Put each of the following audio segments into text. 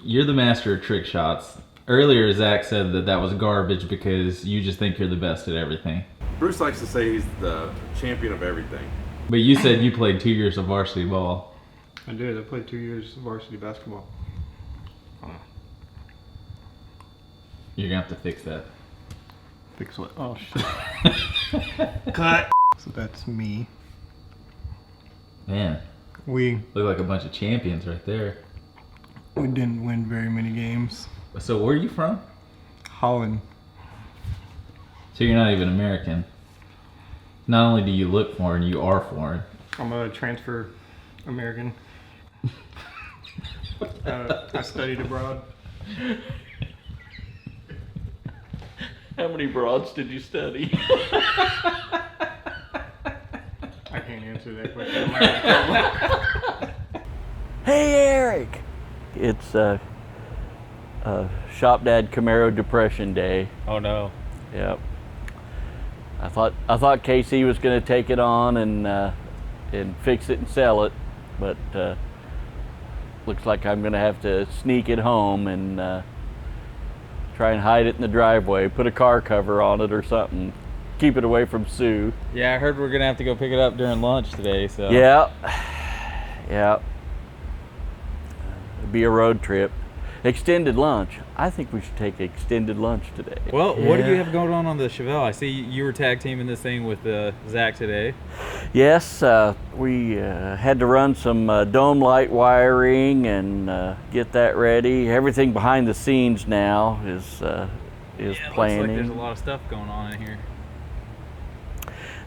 you're the master of trick shots. Earlier, Zach said that was garbage because you just think you're the best at everything. Bruce likes to say he's the champion of everything. But you said you played 2 years of varsity ball. I did. I played 2 years of varsity basketball. You're gonna have to fix that. Fix what? Oh shit. Cut. So that's me. Man, We look like a bunch of champions right there. didn't win very many games. So where are you from? Holland. So you're not even American. Not only do you look foreign, you are foreign. I'm a transfer American. I studied abroad. How many broads did you study? I can't answer that question. Hey, Eric! It's Shop Dad Camaro Depression Day. Oh no. Yep. I thought Casey was going to take it on and fix it and sell it, but looks like I'm going to have to sneak it home and try and hide it in the driveway, put a car cover on it or something, keep it away from Sue. Yeah, I heard we're gonna have to go pick it up during lunch today. So Yeah. It'll be a road trip. Extended lunch. I think we should take extended lunch today. Well, what do you have going on the Chevelle? I see you were tag teaming this thing with Zach today. Yes, we had to run some dome light wiring and get that ready. Everything behind the scenes now is planning. Looks like there's a lot of stuff going on in here.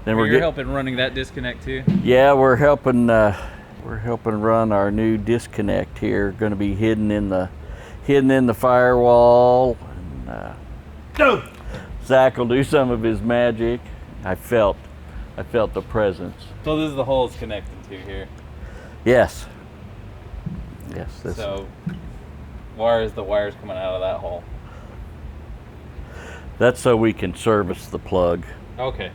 Then You're helping running that disconnect too? Yeah, we're helping run our new disconnect here. Going to be hidden in the firewall. And, Zach will do some of his magic. I felt the presence. So this is the hole it's connecting to here. Yes. This So why is the wires coming out of that hole? That's so we can service the plug. Okay.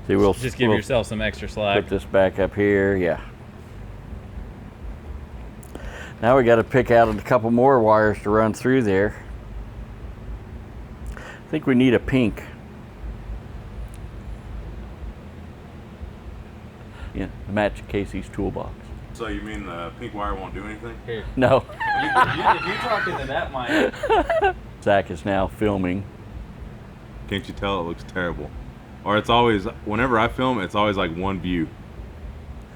See, we'll Just give yourself some extra slack. Put this back up here, yeah. Now we got to pick out a couple more wires to run through there. I think we need a pink. Yeah, to match Casey's toolbox. So you mean the pink wire won't do anything? Here. No. If you talk into that mic. Zach is now filming. Can't you tell it looks terrible? Or it's always, whenever I film, it's always like one view.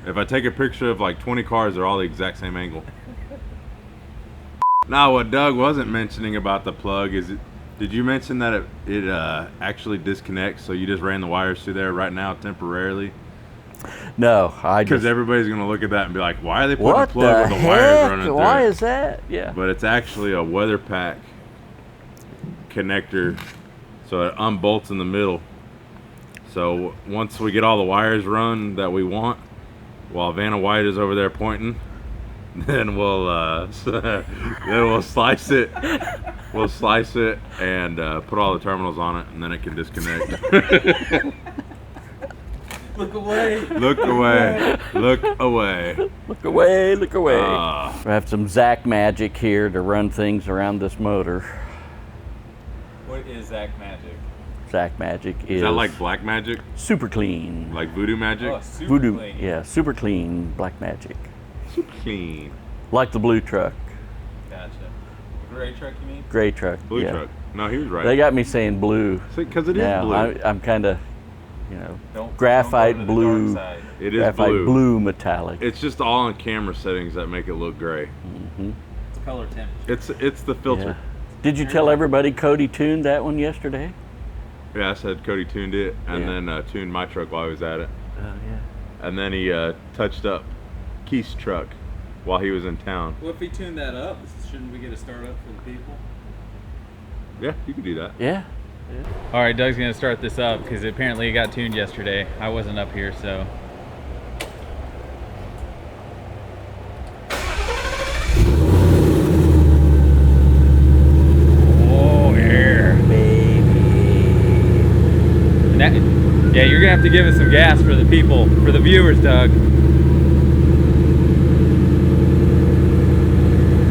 If I take a picture of like 20 cars, they're all the exact same angle. Now, what Doug wasn't mentioning about the plug is, did you mention that it actually disconnects, so you just ran the wires through there right now temporarily? No, Because everybody's going to look at that and be like, why are they putting a what plug the with the wires running heck? through Why it? is that? Yeah. But it's actually a weather pack connector, so it unbolts in the middle. So once we get all the wires run that we want, while Vanna White is over there pointing, then we'll slice it. We'll slice it and put all the terminals on it, and then it can disconnect. Look away. Look away. Look away. Look away, look away. We We have some Zach magic here to run things around this motor. What is Zach magic? Zach magic is that like black magic? super clean. Like voodoo magic? Oh, super Voodoo, clean. yeah, super clean black magic. Super clean. Like the blue truck, Gotcha. Gray truck, you mean? gray truck. Blue yeah. truck. No, he was right. They got me saying blue. Because it is Now blue. I'm kind of, don't graphite go to the blue, dark side. It is graphite blue. blue metallic. It's just all on camera settings that make it look gray. Mm-hmm. It's color temperature. It's the filter. Yeah. Did you tell everybody Cody tuned that one yesterday? Yeah, I said Cody tuned it and Yeah. then tuned my truck while he was at it. Oh yeah. And then he touched up Keith's truck while he was in town. Well, if we tune that up, shouldn't we get a startup for the people? Yeah, you could do that. Yeah. All right, Doug's gonna start this up because apparently it got tuned yesterday. I wasn't up here, so. Oh, yeah, baby. Yeah, you're gonna have to give us some gas for the people, for the viewers, Doug.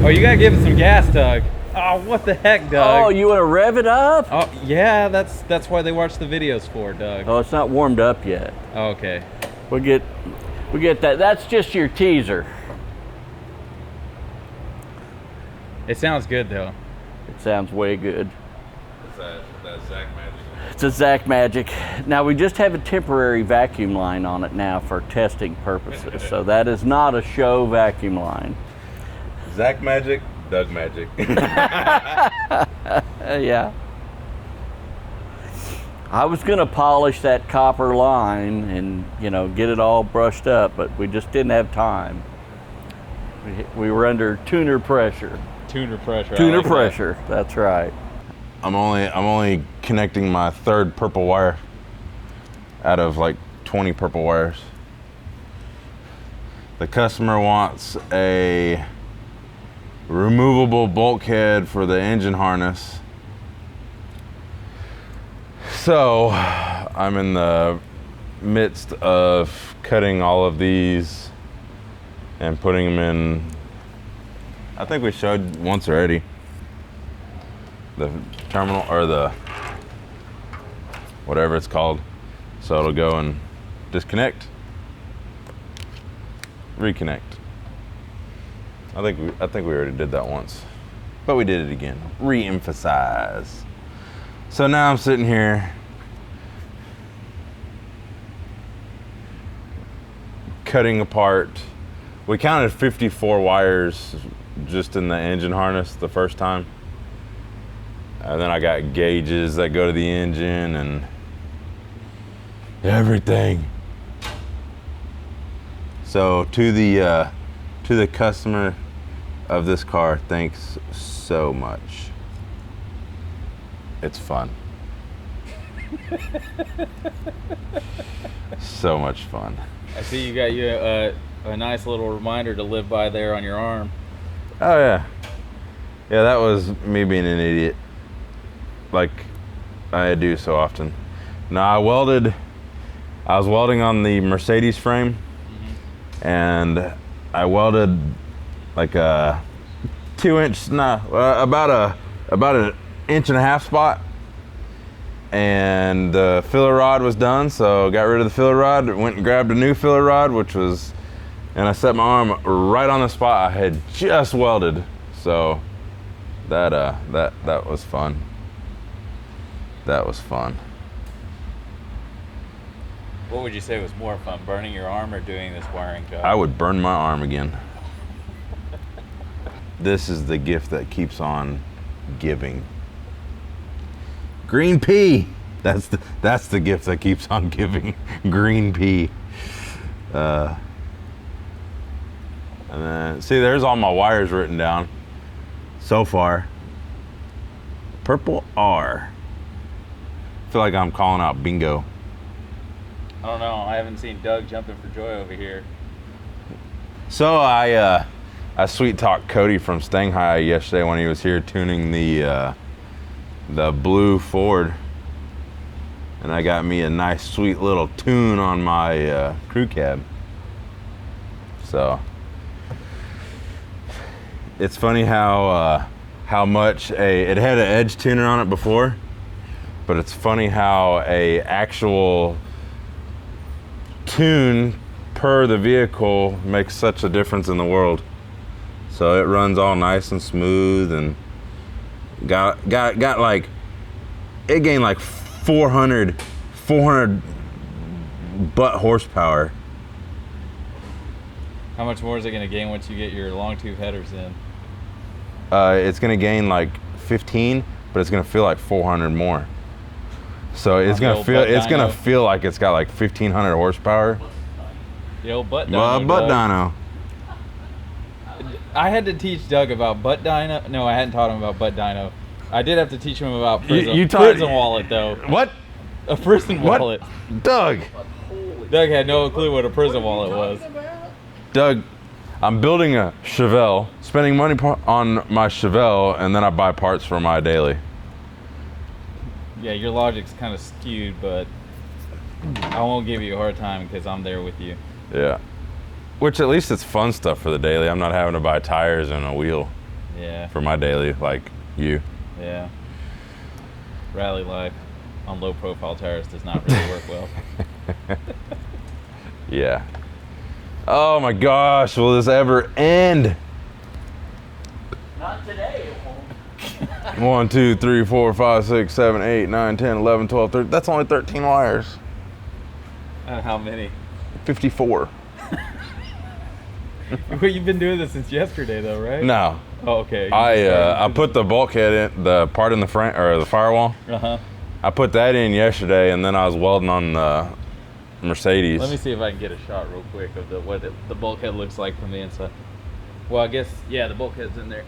Oh, you gotta give it some gas, Doug. Oh, what the heck, Doug? Oh, you want to rev it up? Oh, yeah, that's why they watch the videos for, Doug. Oh, it's not warmed up yet. Oh, okay. We get that. That's just your teaser. It sounds good, though. It sounds way good. Is that Zach Magic? It's a Zach Magic. Now we just have a temporary vacuum line on it now for testing purposes. So that is not a show vacuum line. Zach Magic, Doug Magic. Yeah. I was gonna polish that copper line and, you know, get it all brushed up, but we just didn't have time. We were under tuner pressure. Tuner pressure. Tuner pressure. That's right. I'm only connecting my third purple wire out of like 20 purple wires. The customer wants a removable bulkhead for the engine harness. So I'm in the midst of cutting all of these and putting them in. I think we showed once already. The terminal, or the whatever it's called. So it'll go and disconnect, reconnect. I think we already did that once, but we did it again. Re-emphasize. So now I'm sitting here cutting apart. We counted 54 wires just in the engine harness the first time. And then I got gauges that go to the engine and everything. So to the customer of this car, thanks so much. It's fun. So much fun. I see you got you a nice little reminder to live by there on your arm. Oh yeah. Yeah, that was me being an idiot. Like I do so often. Now I was welding on the Mercedes frame, and I welded like a 2-inch, about an inch and a half spot, and the filler rod was done, so got rid of the filler rod, went and grabbed a new filler rod, and I set my arm right on the spot I had just welded. So that was fun. That was fun. What would you say was more fun, burning your arm or doing this wiring job? I would burn my arm again. This is the gift that keeps on giving. Green pea. That's the gift that keeps on giving. Green pea. And then see, there's all my wires written down so far. Purple R. I feel like I'm calling out bingo. I don't know. I haven't seen Doug jumping for joy over here. So I sweet talked Cody from Shanghai yesterday when he was here tuning the blue Ford, and I got me a nice sweet little tune on my crew cab. So it's funny how much it had an edge tuner on it before, but it's funny how a actual tune per the vehicle makes such a difference in the world. So it runs all nice and smooth, and got like, it gained like 400 butt horsepower. How much more is it going to gain once you get your long tube headers in? It's going to gain like 15, but it's going to feel like 400 more. So it's going to feel like it's got like 1,500 horsepower. The old butt dyno. Butt dyno. I had to teach Doug about butt dyno. No, I hadn't taught him about butt dyno. I did have to teach him about prison wallet though. What? A prison wallet. Doug. Doug had no clue what a prison wallet was. Doug, I'm building a Chevelle, spending money on my Chevelle, and then I buy parts for my daily. Yeah, your logic's kind of skewed, but I won't give you a hard time because I'm there with you. Yeah. Which at least it's fun stuff for the daily. I'm not having to buy tires and a wheel. Yeah. For my daily, like you. Yeah. Rally life on low profile tires does not really work well. Yeah. Oh my gosh, will this ever end? Not today, it won't. 1, 2, 3, 4, 5, 6, 7, 8, 9, 10, 11, 12, 13. That's only 13 wires. How many? 54. Well, you've been doing this since yesterday, though, right? No. Oh, okay. I put the bulkhead in, the part in the front, or the firewall. Uh-huh. I put that in yesterday, and then I was welding on the Mercedes. Let me see if I can get a shot real quick of what the bulkhead looks like from the inside. Well, I guess, yeah, the bulkhead's in there.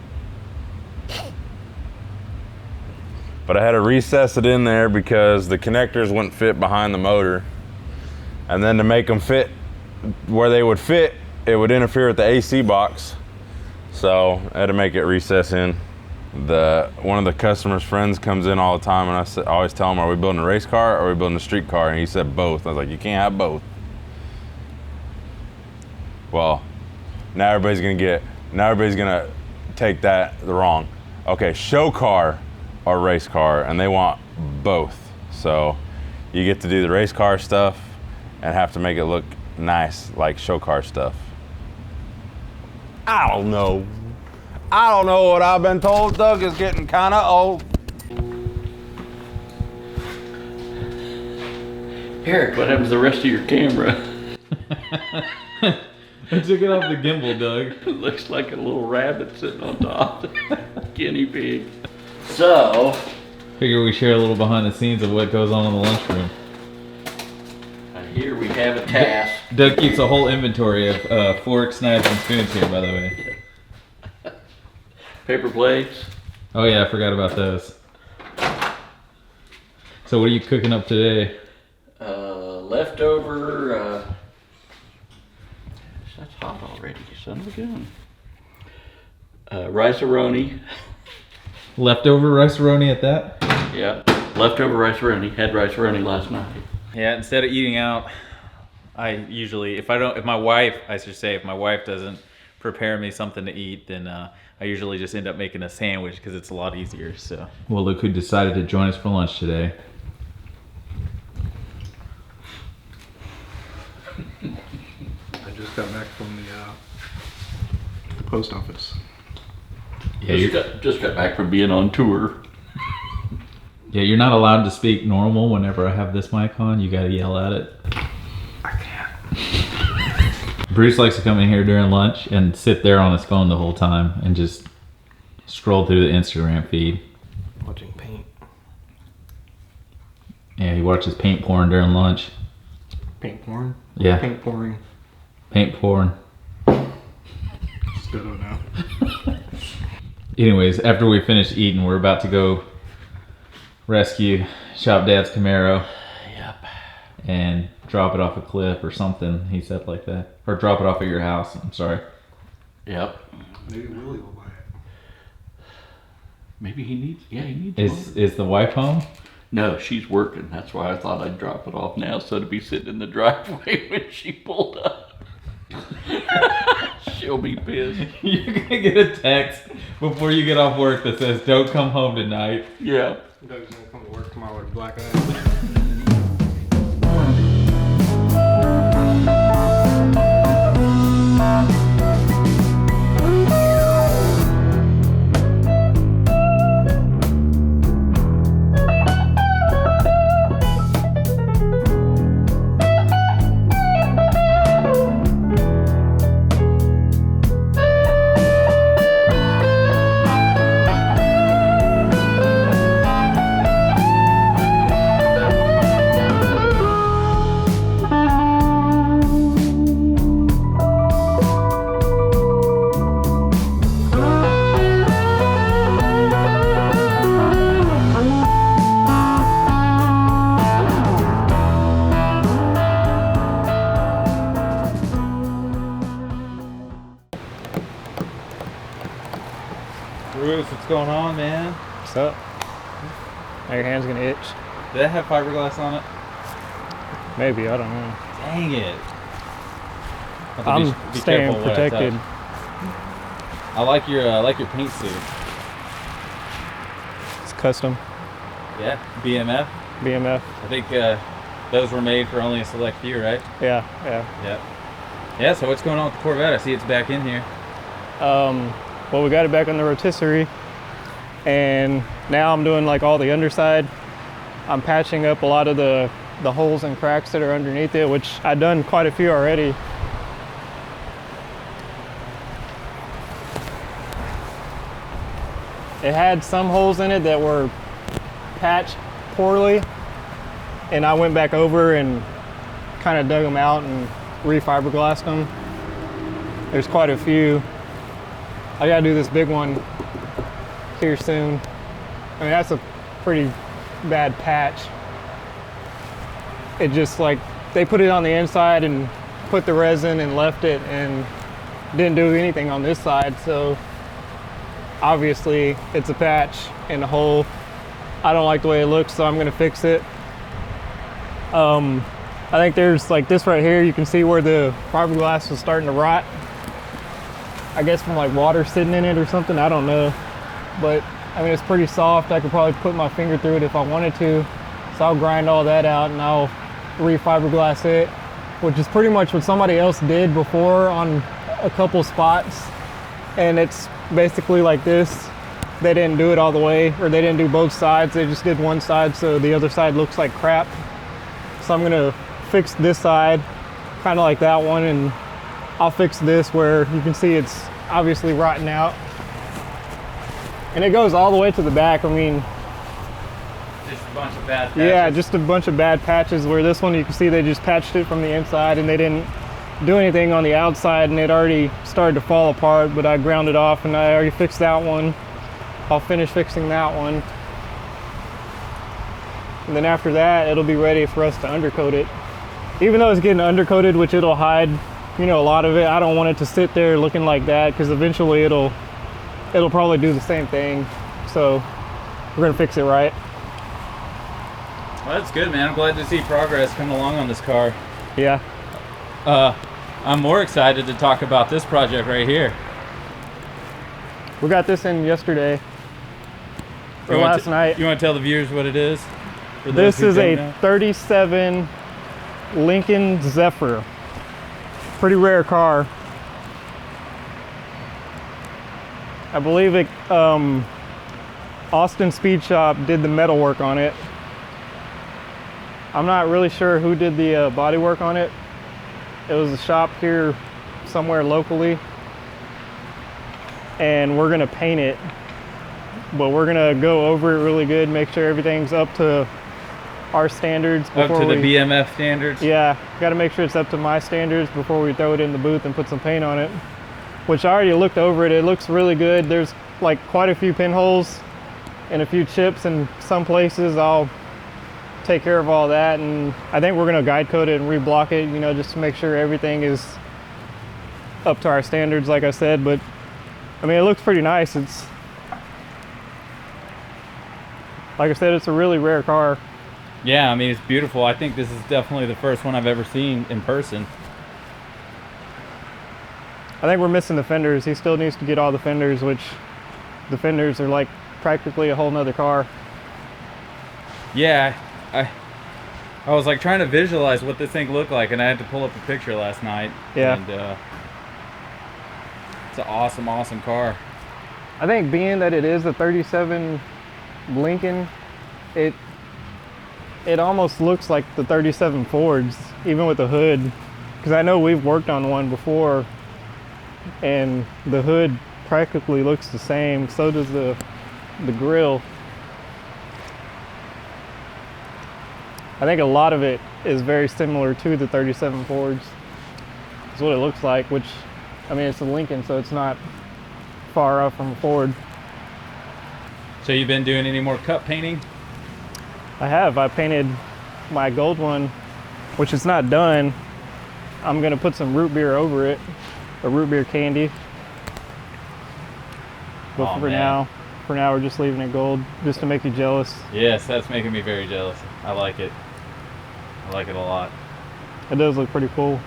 But I had to recess it in there because the connectors wouldn't fit behind the motor. And then to make them fit where they would fit, it would interfere with the AC box. So I had to make it recess in. One of the customer's friends comes in all the time, and I always tell him, are we building a race car or are we building a street car? And he said both. I was like, you can't have both. Well, now everybody's gonna take that wrong. Okay, show car or race car, and they want both. So you get to do the race car stuff and have to make it look nice like show car stuff. I don't know what I've been told. Doug is getting kind of old. Eric, what happened to the rest of your camera? I took it off the gimbal, Doug. It looks like a little rabbit sitting on top. Guinea pig. So, Figure we share a little behind the scenes of what goes on in the lunchroom. here we have a task. Doug keeps a whole inventory of forks, knives, and spoons here, by the way. Paper plates. Oh yeah, I forgot about those. So what are you cooking up today? Leftover, that's hot already, son of a gun. Rice-A-Roni. Leftover rice-a-roni at that? Yeah, leftover rice-a-roni. Had rice-a-roni last night. Yeah, instead of eating out, I usually, if my wife doesn't prepare me something to eat, then I usually just end up making a sandwich because it's a lot easier, so. Well, look who decided to join us for lunch today. I just got back from the post office. Yeah, just got back from being on tour. Yeah, you're not allowed to speak normal whenever I have this mic on. You gotta yell at it. I can't. Bruce likes to come in here during lunch and sit there on his phone the whole time and just scroll through the Instagram feed. Watching paint. Yeah, he watches paint porn during lunch. Paint porn? Yeah. Paint pouring. Paint porn. Just don't know. Anyways, after we finish eating, we're about to go rescue Shop Dad's Camaro. Yep. And drop it off a cliff or something, he said like that. Or drop it off at your house, I'm sorry. Yep. Maybe Willie will buy it. Maybe he needs one. Is the wife home? No, she's working. That's why I thought I'd drop it off now, so to be sitting in the driveway when she pulled up. She'll be pissed. You're gonna get a text before you get off work that says, "Don't come home tonight." Yeah. Doug's gonna come to work tomorrow with black eyes. Bruce, what's going on, man? What's up? Now your hand's gonna itch. Did that have fiberglass on it? Maybe, I don't know. Dang it. I'm staying protected. I like your paint suit. It's custom Yeah, BMF. BMF. I think those were made for only a select few, right? Yeah, yeah. Yeah. Yeah. So what's going on with the Corvette? I see it's back in here. Well, we got it back on the rotisserie, and now I'm doing like all the underside. I'm patching up a lot of the holes and cracks that are underneath it, which I've done quite a few already. It had some holes in it that were patched poorly, and I went back over and kind of dug them out and refiberglassed them. There's quite a few. I gotta do this big one here soon. I mean, that's a pretty bad patch. It just like, they put it on the inside and put the resin and left it and didn't do anything on this side, so obviously it's a patch in the hole. I don't like the way it looks, so I'm gonna fix it. I think there's like this right here, you can see where the fiberglass was starting to rot. I guess from like water sitting in it or something, I don't know. But I mean, it's pretty soft. I could probably put my finger through it if I wanted to. So I'll grind all that out and I'll re-fiberglass it, which is pretty much what somebody else did before on a couple spots. And it's basically like this. They didn't do it all the way, or they didn't do both sides. They just did one side, so the other side looks like crap. So I'm gonna fix this side, kind of like that one, and I'll fix this where you can see it's obviously rotting out. And it goes all the way to the back. I mean, Just a bunch of bad patches. yeah, just a bunch of bad patches, where this one you can see they just patched it from the inside and they didn't do anything on the outside, and it already started to fall apart, but I ground it off and I already fixed that one. I'll finish fixing that one. And then after that, it'll be ready for us to undercoat it. Even though it's getting undercoated, which it'll hide, you know, a lot of it, I don't want it to sit there looking like that, because eventually it'll probably do the same thing. So we're gonna fix it right. Well, that's good, man. I'm glad to see progress coming along on this car. Yeah. I'm more excited to talk about this project right here. We got this in yesterday, or last night. You want to tell the viewers what it is? For those This who is don't a know? 37 Lincoln Zephyr. Pretty rare car. I believe it, Austin Speed Shop did the metal work on it. I'm not really sure who did the body work on it. It was a shop here somewhere locally, and we're gonna paint it, but we're gonna go over it really good, make sure everything's up to our standards Up before to the we, BMF standards? yeah, got to make sure it's up to my standards before we throw it in the booth and put some paint on it, which I already looked over it. It looks really good. There's like quite a few pinholes and a few chips in some places. I'll take care of all that, and I think we're gonna guide coat it and reblock it, you know, just to make sure everything is up to our standards, like I said. But I mean, it looks pretty nice. It's, like I said, it's a really rare car. Yeah, I mean, it's beautiful. I think this is definitely the first one I've ever seen in person. I think we're missing the fenders. He still needs to get all the fenders, which the fenders are like practically a whole nother car. Yeah, I was like trying to visualize what this thing looked like, and I had to pull up a picture last night. Yeah. And it's an awesome, awesome car. I think being that it is a 37 Lincoln, it almost looks like the 37 Fords, even with the hood. Because I know we've worked on one before, and the hood practically looks the same. So does the grille. I think a lot of it is very similar to the 37 Fords. That's what it looks like, which, I mean, it's a Lincoln, so it's not far off from a Ford. So you've been doing any more cup painting? I have. I painted my gold one, which is not done. I'm gonna put some root beer over it, a root beer candy. But Aw, for man. now we're just leaving it gold, just to make you jealous. Yes, that's making me very jealous. I like it. I like it a lot. It does look pretty cool.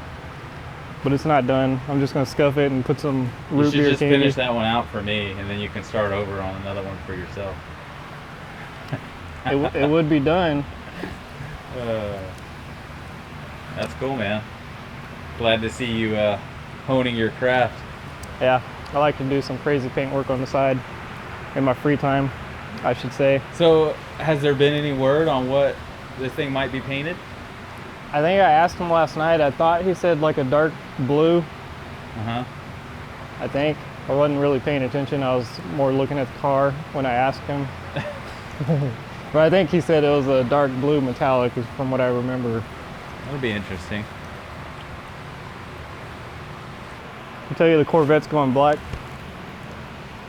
but it's not done. I'm just gonna scuff it and put some You root should beer just candy. finish that one out for me, and then you can start over on another one for yourself. It would be done. That's cool, man. Glad to see you honing your craft. Yeah, I like to do some crazy paint work on the side in my free time, I should say. So, has there been any word on what this thing might be painted? I think I asked him last night. I thought he said like a dark blue. Uh-huh. I think. I wasn't really paying attention. I was more looking at the car when I asked him. But I think he said it was a dark blue metallic, is from what I remember. That'll be interesting. I tell you, the Corvette's going black.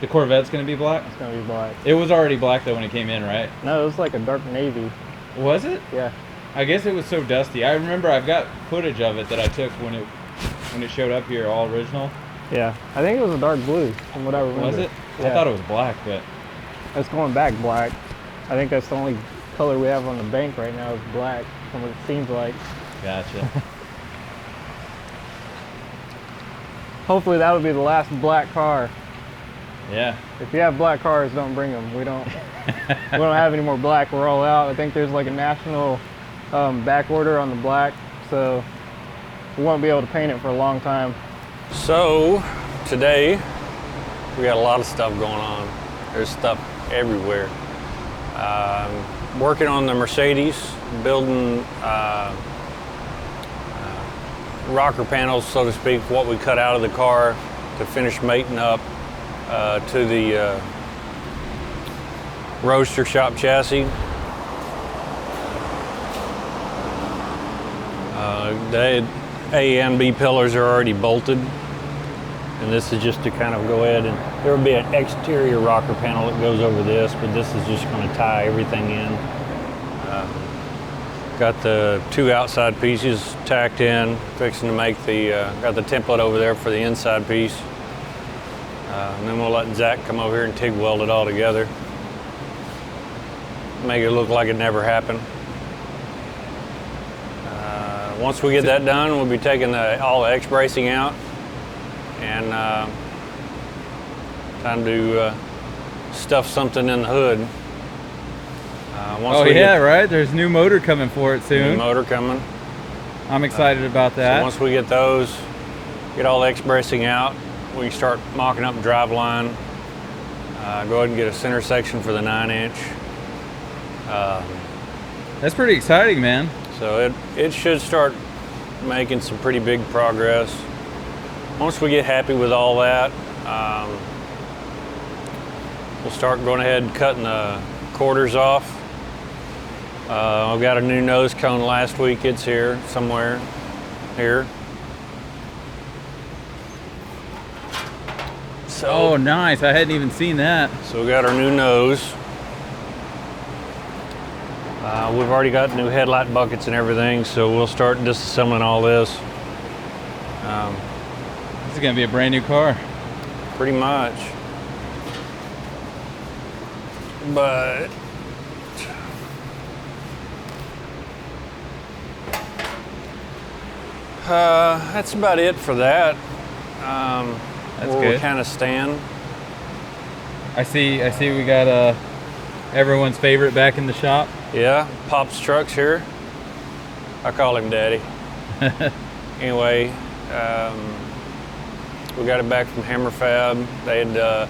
The Corvette's gonna be black? It's gonna be black. It was already black though when it came in, right? No, it was like a dark navy. Was it? Yeah. I guess it was so dusty. I remember I've got footage of it that I took when it showed up here, all original. Yeah. I think it was a dark blue, from what I remember. Was it? Yeah. I thought it was black, but It's going back black. I think that's the only color we have on the bank right now is black, from what it seems like. gotcha. Hopefully that would be the last black car. Yeah. If you have black cars, don't bring them. We don't have any more black. We're all out. I think there's like a national back order on the black, so we won't be able to paint it for a long time. So today we got a lot of stuff going on. There's stuff everywhere. Working on the Mercedes, building rocker panels, so to speak, what we cut out of the car to finish mating up to the Roadster shop chassis. The A and B pillars are already bolted, and this is just to kind of go ahead and there will be an exterior rocker panel that goes over this, but this is just going to tie everything in. Got the two outside pieces tacked in, fixing to make the, got the template over there for the inside piece. And then we'll let Zach come over here and TIG weld it all together. Make it look like it never happened. Once we get that done, we'll be taking all the X bracing out and time to stuff something in the hood. Oh yeah, right? There's new motor coming for it soon. New motor coming. I'm excited about that. So once we get those, get all the X bracing out, we can start mocking up drive line. Go ahead and get a center section for the 9-inch. That's pretty exciting, man. So it should start making some pretty big progress. Once we get happy with all that, we'll start going ahead and cutting the quarters off. I've got a new nose cone last week. It's here somewhere here. So, Oh, nice. I hadn't even seen that. So we got our new nose. We've already got new headlight buckets and everything, so we'll start disassembling all this. This is going to be a brand new car. Pretty much. But that's about it for that. That's where good. we kind of stand. I see we got everyone's favorite back in the shop. Yeah, Pop's Trucks here. I call him Daddy. Anyway, we got it back from Hammer Fab. They had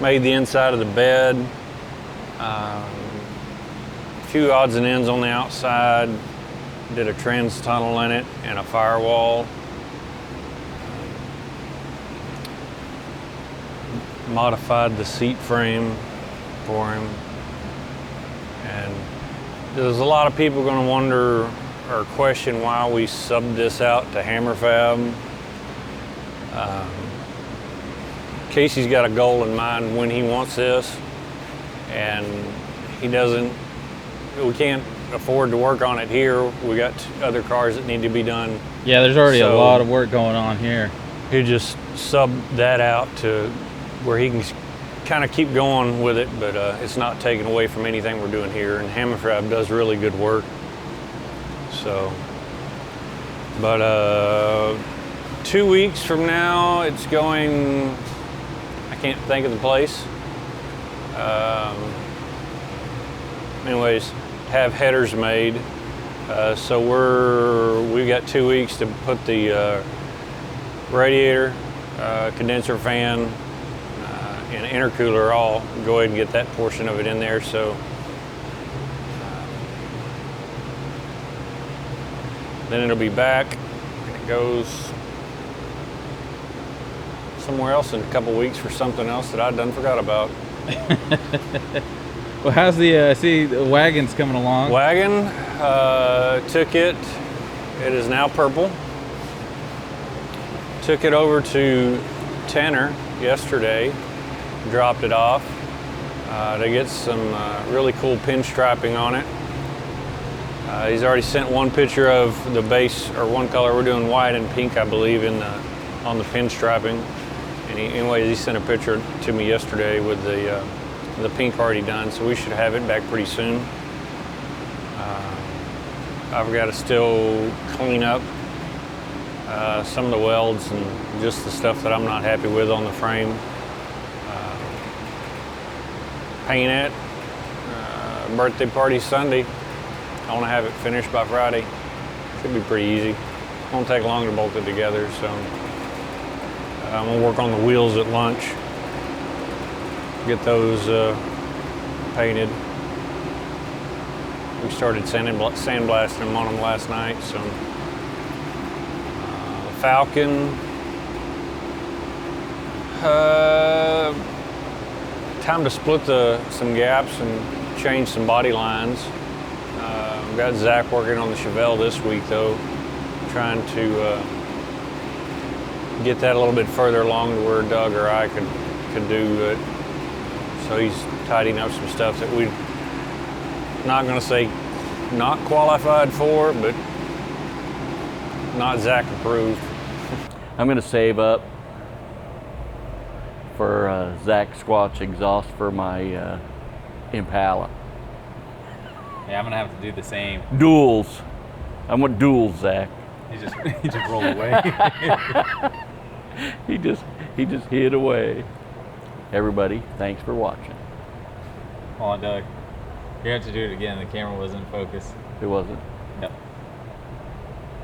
made the inside of the bed. A few odds and ends on the outside. Did a trans tunnel in it and a firewall. Modified the seat frame for him. And there's a lot of people going to wonder or question why we subbed this out to Hammer Fab. Casey's got a goal in mind when he wants this, and we can't afford to work on it here. We got other cars that need to be done. Yeah, there's already a So- lot of work going on here. He just subbed that out to where he can kind of keep going with it, but it's not taken away from anything we're doing here. And Hammer Fab does really good work. So, but 2 weeks from now, it's going, I can't think of the place. Anyways, have headers made. So we've got 2 weeks to put the radiator, condenser fan, and intercooler all, go ahead and get that portion of it in there. So then it'll be back and it goes somewhere else in a couple weeks for something else that I done forgot about. Well, how's the, see, the wagon's coming along. Wagon, took it, it is now purple. Took it over to Tanner yesterday, dropped it off to get some really cool pinstriping on it. He's already sent one picture of the base, or one color. We're doing white and pink, I believe, on the pinstriping. And anyways, he sent a picture to me yesterday with the pink already done, so we should have it back pretty soon. I've got to still clean up some of the welds and just the stuff that I'm not happy with on the frame. Paint it. Birthday party Sunday. I want to have it finished by Friday. Should be pretty easy. Won't take long to bolt it together, so I'm gonna work on the wheels at lunch. Get those painted. We started sandblasting them on them last night, so. Falcon. Time to split some gaps and change some body lines. We've got Zach working on the Chevelle this week though, trying to get that a little bit further along to where Doug or I could do it. So he's tidying up some stuff that we're not gonna say not qualified for, but not Zach approved. I'm gonna save up for Zach Squatch exhaust for my Impala. Yeah, I'm gonna have to do the same. Duals. I want duals, Zach. He just rolled away. He just hid away. Everybody, thanks for watching. Hold on, Doug. You have to do it again. The camera wasn't in focus. It wasn't. Yep.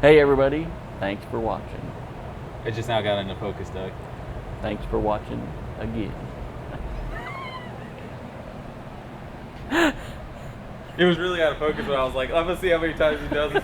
Hey everybody, thanks for watching. It just now got into focus, Doug. Thanks for watching again. It was really out of focus, but I was like, I'm gonna see how many times he does this